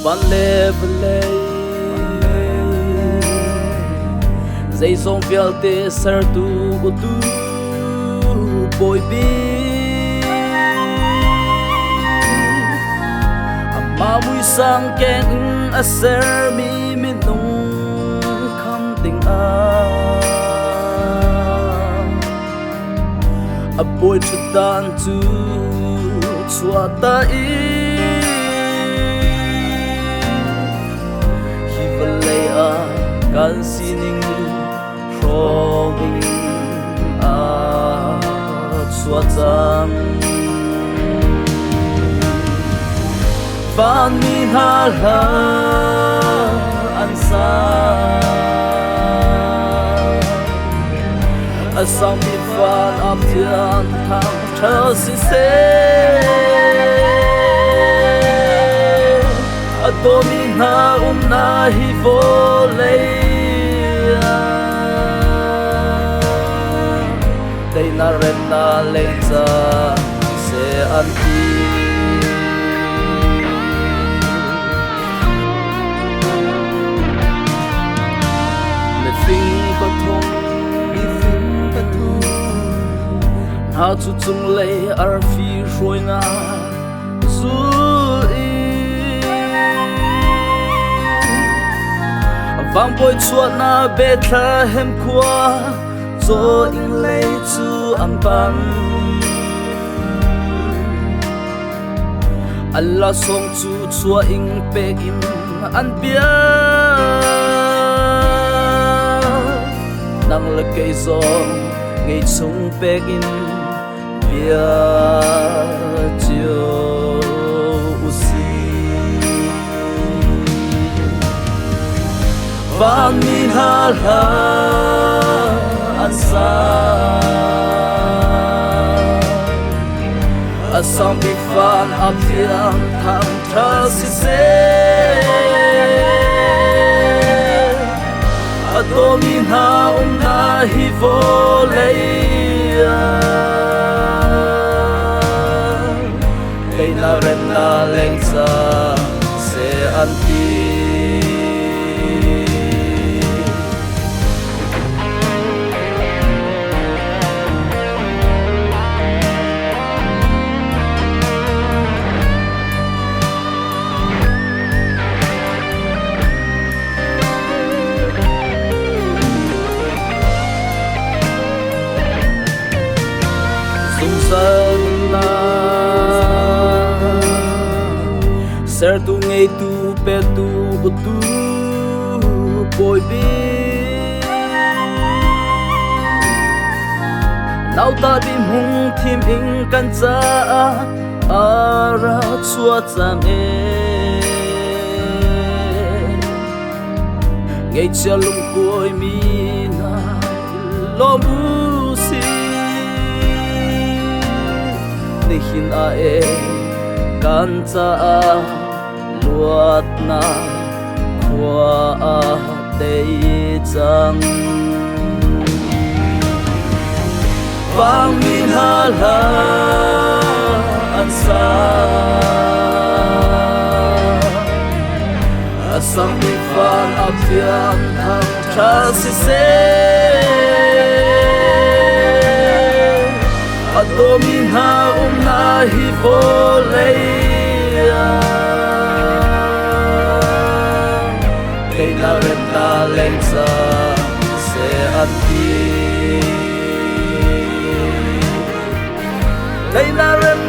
Phan lê lê dây sông phiêu tê sar tu u tu bồi bi mà mùi sang keng a ser mi mi nung kham tình a boy to dan tu chua ta hi velay a kan sining rong a chua chang Phan mi ha la an sa a sang mi Phan am thian thang thơ si se a to mi na na hi vo lei dei na ren na le cha se an ti How to tung lay our feet showing up so vang boy chuột na Bethlehem qua cho in lay chu ang pan Allah song chu chua in pe im an bia nang le cây gió ngày chung pe in bia chiều usi Phan mi ha la an sa a sang mi Phan am thiam thang thơ si se a to mi na na hi vo lei na ren na leng sa se an ti sung san na ser tu ngay tu pe tu u tu bồi bi nau ta bim hung thim in kan cha ara chua chang e ngay cha lung koi mi na lo mu si ni hin a e kan cha luat na khua a tei chang vang mi ha la an sa a sang mi Phan a thiam thang tha si se a to mi na na hi vo lei na ren na leng sa se an ti na ren